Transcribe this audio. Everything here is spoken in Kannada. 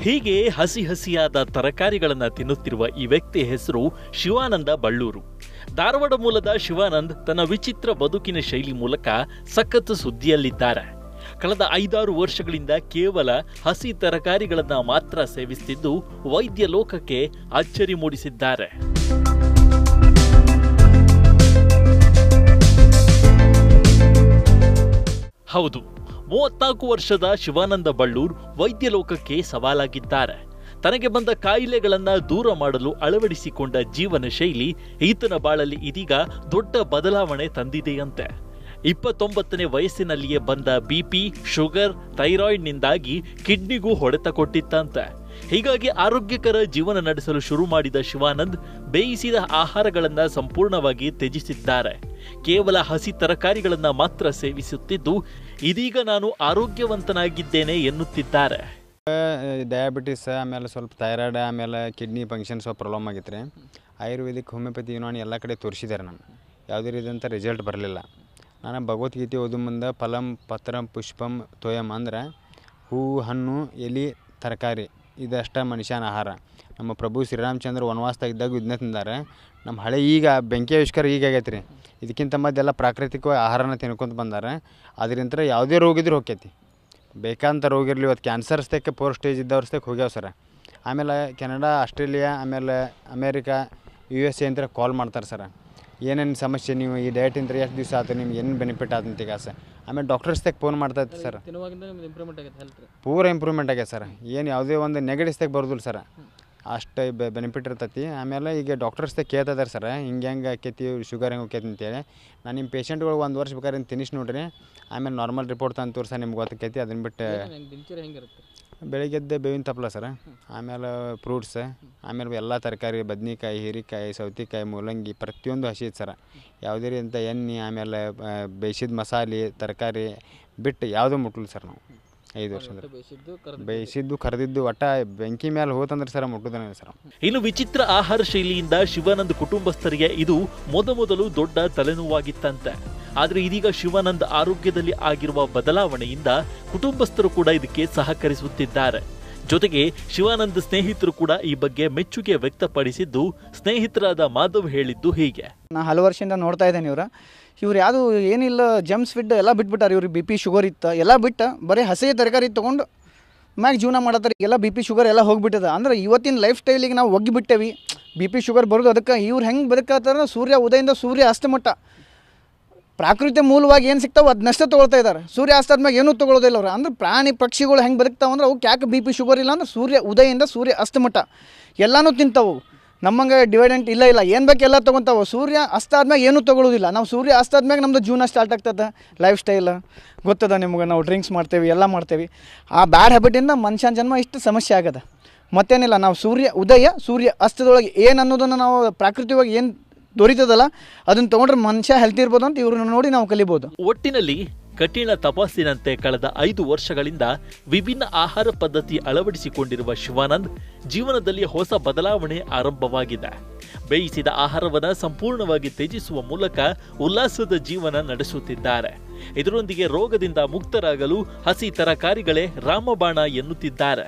ಹೀಗೆ ಹಸಿ ಹಸಿಯಾದ ತರಕಾರಿಗಳನ್ನು ತಿನ್ನುತ್ತಿರುವ ಈ ವ್ಯಕ್ತಿ ಹೆಸರು ಶಿವಾನಂದ ಬಳ್ಳೂರು. ಧಾರವಾಡ ಮೂಲದ ಶಿವಾನಂದ್ ತನ್ನ ವಿಚಿತ್ರ ಬದುಕಿನ ಶೈಲಿ ಮೂಲಕ ಸಖತ್ ಸುದ್ದಿಯಲ್ಲಿದ್ದಾರೆ. ಕಳೆದ 5-6 ವರ್ಷಗಳಿಂದ ಕೇವಲ ಹಸಿ ತರಕಾರಿಗಳನ್ನು ಮಾತ್ರ ಸೇವಿಸುತ್ತಿದ್ದು ವೈದ್ಯ ಲೋಕಕ್ಕೆ ಅಚ್ಚರಿ ಮೂಡಿಸಿದ್ದಾರೆ. ಹೌದು, 34 ವರ್ಷದ ಶಿವಾನಂದ ಬಳ್ಳೂರ್ ವೈದ್ಯ ಲೋಕಕ್ಕೆ ಸವಾಲಾಗಿದ್ದಾರೆ. ತನಗೆ ಬಂದ ಕಾಯಿಲೆಗಳನ್ನು ದೂರ ಮಾಡಲು ಅಳವಡಿಸಿಕೊಂಡ ಜೀವನ ಶೈಲಿ ಈತನ ಬಾಳಲ್ಲಿ ಇದೀಗ ದೊಡ್ಡ ಬದಲಾವಣೆ ತಂದಿದೆಯಂತೆ. 29ನೇ ವಯಸ್ಸಿನಲ್ಲಿಯೇ ಬಂದ ಬಿಪಿ, ಶುಗರ್, ಥೈರಾಯ್ಡ್ನಿಂದಾಗಿ ಕಿಡ್ನಿಗೂ ಹೊಡೆತ ಕೊಟ್ಟಿತ್ತಂತೆ. ಹೀಗಾಗಿ ಆರೋಗ್ಯಕರ ಜೀವನ ನಡೆಸಲು ಶುರು ಮಾಡಿದ ಶಿವಾನಂದ್ ಬೇಯಿಸಿದ ಆಹಾರಗಳನ್ನು ಸಂಪೂರ್ಣವಾಗಿ ತ್ಯಜಿಸಿದ್ದಾರೆ. ಕೇವಲ ಹಸಿ ತರಕಾರಿಗಳನ್ನು ಮಾತ್ರ ಸೇವಿಸುತ್ತಿದ್ದು ಇದೀಗ ನಾನು ಆರೋಗ್ಯವಂತನಾಗಿದ್ದೇನೆ ಎನ್ನುತ್ತಿದ್ದಾರೆ. ಡಯಾಬಿಟಿಸ್, ಆಮೇಲೆ ಸ್ವಲ್ಪ ಥೈರಾಯ್ಡ್, ಆಮೇಲೆ ಕಿಡ್ನಿ ಫಂಕ್ಷನ್ ಸ್ವಲ್ಪ ಪ್ರಾಬ್ಲಮ್ ಆಗಿತ್ತು ರೀ. ಆಯುರ್ವೇದಿಕ್, ಹೋಮಿಯೋಪತಿ, ಯುನಾನಿ ಎಲ್ಲ ಕಡೆ ತೋರಿಸಿದ್ದಾರೆ. ನಾನು ಯಾವುದೇ ರೀತಿಯಂಥ ರಿಸಲ್ಟ್ ಬರಲಿಲ್ಲ. ನಾನು ಭಗವದ್ಗೀತೆ ಓದು ಮುಂದೆ ಫಲಂ ಪತ್ರಂ ಪುಷ್ಪಂ ತೋಯಂ ಅಂದ್ರೆ ಹೂವು, ಹಣ್ಣು, ಎಲೆ, ತರಕಾರಿ ಇದಷ್ಟ ಮನುಷ್ಯನ ಆಹಾರ. ನಮ್ಮ ಪ್ರಭು ಶ್ರೀರಾಮಚಂದ್ರ ವನವಾಸದಾಗ ಇದ್ದಾಗ ಇದನ್ನ ತಿಂದಾರೆ. ನಮ್ಮ ಹಳೆ ಈಗ ಬೆಂಕಿ ಆವಿಷ್ಕಾರ ಈಗ ಆಗೈತೆ ರೀ. ಇದಕ್ಕಿಂತ ಮದ್ದೆಲ್ಲ ಪ್ರಾಕೃತಿಕವಾಗಿ ಆಹಾರನ ತಿನ್ಕೊಂತ ಬಂದಾರೆ. ಅದರಿಂದ ಯಾವುದೇ ರೋಗ ಇದ್ರೂ ಹೋಗ್ತೈತಿ. ಬೇಕಂತ ರೋಗ ಇರಲಿ, ಇವತ್ತು ಕ್ಯಾನ್ಸರ್ ಸ್ಟೇಕ್ 4 ಸ್ಟೇಜ್ ಇದ್ದವ್ರ ಸ್ಟೇಕ್ ಹೋಗ್ಯಾವ ಸರ. ಆಮೇಲೆ ಕೆನಡಾ, ಆಸ್ಟ್ರೇಲಿಯಾ, ಆಮೇಲೆ ಅಮೇರಿಕಾ, USA ಅಂತ ಕಾಲ್ ಮಾಡ್ತಾರೆ ಸರ. ಏನೇನು ಸಮಸ್ಯೆ, ನೀವು ಈ ಡಯಟಿಂದ ಎಷ್ಟು ದಿವಸ ಆಯ್ತು, ನಿಮ್ಗೆ ಏನು ಬೆನಿಫಿಟ್ ಆದಂತ ಈಗ ಸರ್. ಆಮೇಲೆ ಡಾಕ್ಟರ್ಸ್ದಾಗ ಫೋನ್ ಮಾಡ್ತಾಯಿತ್ತು ಸರ್. ಪೂರ ಇಂಪ್ರೂವ್ಮೆಂಟ್ ಆಗ್ಯದ ಸರ್. ಏನು ಯಾವುದೇ ಒಂದು ನೆಗೆಟಿವ್ಸ್ದಾಗ ಬರೋದಿಲ್ಲ ಸರ್. ಅಷ್ಟು ಬೆನಿಫಿಟ್ ಇರ್ತೈತಿ. ಆಮೇಲೆ ಈಗ ಡಾಕ್ಟರ್ಸ್ದಾಗ ಕೇಳ್ತಿದ್ದಾರೆ ಸರ್, ಹಿಂಗೆ ಆಕೈತಿ, ಶುಗರ್ ಹೆಂಗೆ ಹೋಗ್ತೈತಿ ಅಂತೇಳಿ. ನಾನು ನಿಮ್ಮ ಪೇಷಂಟ್ಗಳು 1 ವರ್ಷ ಬೇಕಾದ್ರೆ ತಿನ್ನಿಸಿ ನೋಡ್ರಿ, ಆಮೇಲೆ ನಾರ್ಮಲ್ ರಿಪೋರ್ಟ್ ತಂದು ತೋರಿಸ ನಿಮ್ಗೆ ಗೊತ್ತೈತಿ. ಅದನ್ನ ಬಿಟ್ಟು ಬೆಳಿಗ್ಗೆದ್ದೆ ಬೇವಿನ ತಪ್ಪಲ ಸರ್, ಆಮೇಲೆ ಫ್ರೂಟ್ಸ್, ಆಮೇಲೆ ಎಲ್ಲ ತರಕಾರಿ, ಬದ್ನಿಕಾಯಿ, ಹೀರೆಕಾಯಿ, ಸೌತೆಕಾಯಿ, ಮೂಲಂಗಿ ಪ್ರತಿಯೊಂದು ಹಸಿ ಸರ. ಯಾವುದೇ ರೀತಿಯಂಥ ಎಣ್ಣೆ, ಆಮೇಲೆ ಬೇಯಿಸಿದ ಮಸಾಲೆ ತರಕಾರಿ ಬಿಟ್ಟು ಯಾವುದೂ ಮುಟ್ಟಲ್ಲ ಸರ್. ನಾವು 5 ವರ್ಷ ಅಂದ್ರೆ ಬೇಯಿಸಿದ್ದು ಕರೆದಿದ್ದು ಒಟ್ಟ ಬೆಂಕಿ ಮೇಲೆ ಹೋತಂದ್ರೆ ಸರ್ ಮುಟ್ಟುದಾನೆ ಸರ್. ಇನ್ನು ವಿಚಿತ್ರ ಆಹಾರ ಶೈಲಿಯಿಂದ ಶಿವಾನಂದ್ ಕುಟುಂಬಸ್ಥರಿಗೆ ಇದು ಮೊದಲು ದೊಡ್ಡ ತಲೆನೋವಾಗಿತ್ತಂತೆ. ಆದರೆ ಇದೀಗ ಶಿವಾನಂದ್ ಆರೋಗ್ಯದಲ್ಲಿ ಆಗಿರುವ ಬದಲಾವಣೆಯಿಂದ ಕುಟುಂಬಸ್ಥರು ಕೂಡ ಇದಕ್ಕೆ ಸಹಕರಿಸುತ್ತಿದ್ದಾರೆ. ಜೊತೆಗೆ ಶಿವಾನಂದ್ ಸ್ನೇಹಿತರು ಕೂಡ ಈ ಬಗ್ಗೆ ಮೆಚ್ಚುಗೆ ವ್ಯಕ್ತಪಡಿಸಿದ್ದು, ಸ್ನೇಹಿತರಾದ ಮಾಧವ್ ಹೇಳಿದ್ದು ಹೀಗೆ. ನಾನು ಹಲವು ವರ್ಷದಿಂದ ನೋಡ್ತಾ ಇದ್ದೇನೆ. ಇವ್ರು ಯಾವುದು ಏನಿಲ್ಲ ಜಂಪ್ಸ್ ಫಿಡ್ ಎಲ್ಲ ಬಿಟ್ಬಿಟ್ಟಾರೆ. ಇವ್ರಿಗೆ BP ಶುಗರ್ ಇತ್ತು ಎಲ್ಲ ಬಿಟ್ಟು ಬರೀ ಹಸಿ ತರಕಾರಿ ತೊಗೊಂಡು ಮ್ಯಾಗ ಜೀವನ ಮಾಡತ್ತಾರೆ. ಎಲ್ಲ BP ಶುಗರ್ ಎಲ್ಲ ಹೋಗಿಬಿಟ್ಟದ. ಅಂದ್ರೆ ಇವತ್ತಿನ ಲೈಫ್ ಸ್ಟೈಲಿಗೆ ನಾವು ಒಗ್ಗಿಬಿಟ್ಟೇವಿ. BP ಶುಗರ್ ಬರೋದು ಅದಕ್ಕೆ. ಇವ್ರು ಹೆಂಗೆ ಬದುಕತ್ತಾರ, ಸೂರ್ಯ ಉದಯದಿಂದ ಸೂರ್ಯ ಅಸ್ತಮಟ್ಟ ಪ್ರಾಕೃತಿಕ ಮೂಲವಾಗಿ ಏನು ಸಿಗ್ತಾವೆ ಅದನ್ನಷ್ಟೇ ತೊಗೊಳ್ತಾ ಇದ್ದಾರೆ. ಸೂರ್ಯ ಅಸ್ತಾದ್ಮೇಲೆ ಏನೂ ತೊಗೊಳ್ಳೋದಿಲ್ಲ ಅವ್ರು. ಅಂದ್ರೆ ಪ್ರಾಣಿ ಪಕ್ಷಿಗಳು ಹೆಂಗೆ ಬದುಕ್ತಾವೆ ಅಂದ್ರೆ ಅವಕ್ಕೆ ಯಾಕೆ BP ಶುಗರ್ ಇಲ್ಲ ಅಂದ್ರೆ ಸೂರ್ಯ ಉದಯದಿಂದ ಸೂರ್ಯ ಅಸ್ತಮಟ್ಟ ಎಲ್ಲನೂ ತಿಂತಾವು. ನಮ್ಮಂಗೆ ಡಿವೈಡೆಂಟ್ ಇಲ್ಲ ಏನು ಬೇಕು ಎಲ್ಲ ತೊಗೊತಾವೆ. ಸೂರ್ಯ ಅಸ್ತ ಆದ್ಮೇಲೆ ಏನೂ ತೊಗೊಳ್ಳೋದಿಲ್ಲ. ನಾವು ಸೂರ್ಯ ಅಸ್ತ ಆದ್ಮೇಲೆ ನಮ್ಮದು ಜೀವನ ಸ್ಟಾರ್ಟ್ ಆಗ್ತದೆ. ಲೈಫ್ ಸ್ಟೈಲ್ ಗೊತ್ತದ ನಿಮ್ಗೆ. ನಾವು ಡ್ರಿಂಕ್ಸ್ ಮಾಡ್ತೇವೆ, ಎಲ್ಲ ಮಾಡ್ತೇವೆ. ಆ ಬ್ಯಾಡ್ ಹ್ಯಾಬಿಟಿಂದ ಮನುಷ್ಯನ ಜನ್ಮ ಇಷ್ಟು ಸಮಸ್ಯೆ ಆಗದ. ಮತ್ತೇನಿಲ್ಲ, ನಾವು ಸೂರ್ಯ ಉದಯ ಸೂರ್ಯ ಅಸ್ತದೊಳಗೆ ಏನು ಅನ್ನೋದನ್ನು ನಾವು ಪ್ರಾಕೃತಿಕವಾಗಿ ಏನು ದೊರೀತದಲ್ಲ ಅದನ್ನು ತೊಗೊಂಡ್ರೆ ಮನುಷ್ಯ ಹೆಲ್ತಿ ಇರ್ಬೋದು ಅಂತ ಇವ್ರನ್ನ ನೋಡಿ ನಾವು ಕಲಿಬೋದು. ಒಟ್ಟಿನಲ್ಲಿ ಕಠಿಣ ತಪಸ್ಸಿನಂತೆ ಕಳೆದ 5 ವರ್ಷಗಳಿಂದ ವಿಭಿನ್ನ ಆಹಾರ ಪದ್ಧತಿ ಅಳವಡಿಸಿಕೊಂಡಿರುವ ಶಿವಾನಂದ್ ಜೀವನದಲ್ಲಿ ಹೊಸ ಬದಲಾವಣೆ ಆರಂಭವಾಗಿದೆ. ಬೇಯಿಸಿದ ಆಹಾರವನ್ನು ಸಂಪೂರ್ಣವಾಗಿ ತ್ಯಜಿಸುವ ಮೂಲಕ ಉಲ್ಲಾಸದ ಜೀವನ ನಡೆಸುತ್ತಿದ್ದಾರೆ. ಇದರೊಂದಿಗೆ ರೋಗದಿಂದ ಮುಕ್ತರಾಗಲು ಹಸಿ ತರಕಾರಿಗಳೇ ರಾಮಬಾಣ ಎನ್ನುತ್ತಿದ್ದಾರೆ.